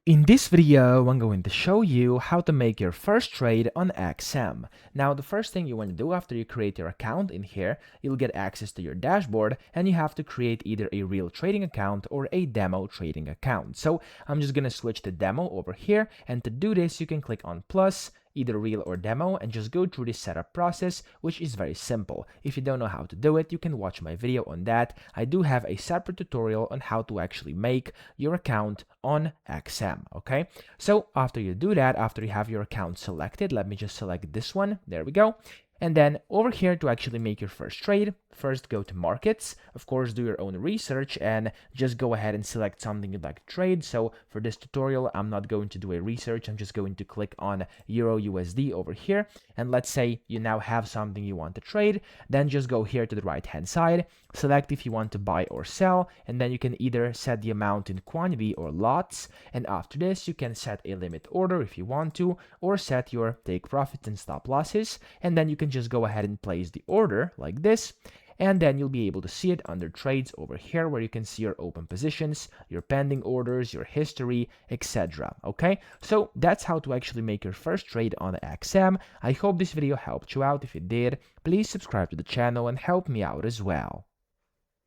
In this video, I'm going to show you how to make your first trade on XM. Now, the first thing you want to do after you create your account in here, you'll get access to your dashboard and you have to create either a real trading account or a demo trading account. So I'm just going to switch to demo over here, and to do this, you can click on plus, either real or demo, and just go through this setup process, which is very simple. If you don't know how to do it, you can watch my video on that. I do have a separate tutorial on how to actually make your account on XM. Okay, so after you do that, after you have your account selected, let me just select this one. There we go. And then over here, to actually make your first trade, first go to markets. Of course, do your own research and just go ahead and select something you'd like to trade. So for this tutorial, I'm not going to do a research. I'm just going to click on Euro USD over here. And let's say you now have something you want to trade. Then just go here to the right hand side, select if you want to buy or sell, and then you can either set the amount in quantity or lots. And after this, you can set a limit order if you want to, or set your take profits and stop losses. And then you can just go ahead and place the order like this, and then you'll be able to see it under trades over here, where you can see your open positions, your pending orders, your history, etc. Okay, so that's how to actually make your first trade on XM. I hope this video helped you out. If it did, please subscribe to the channel and help me out as well.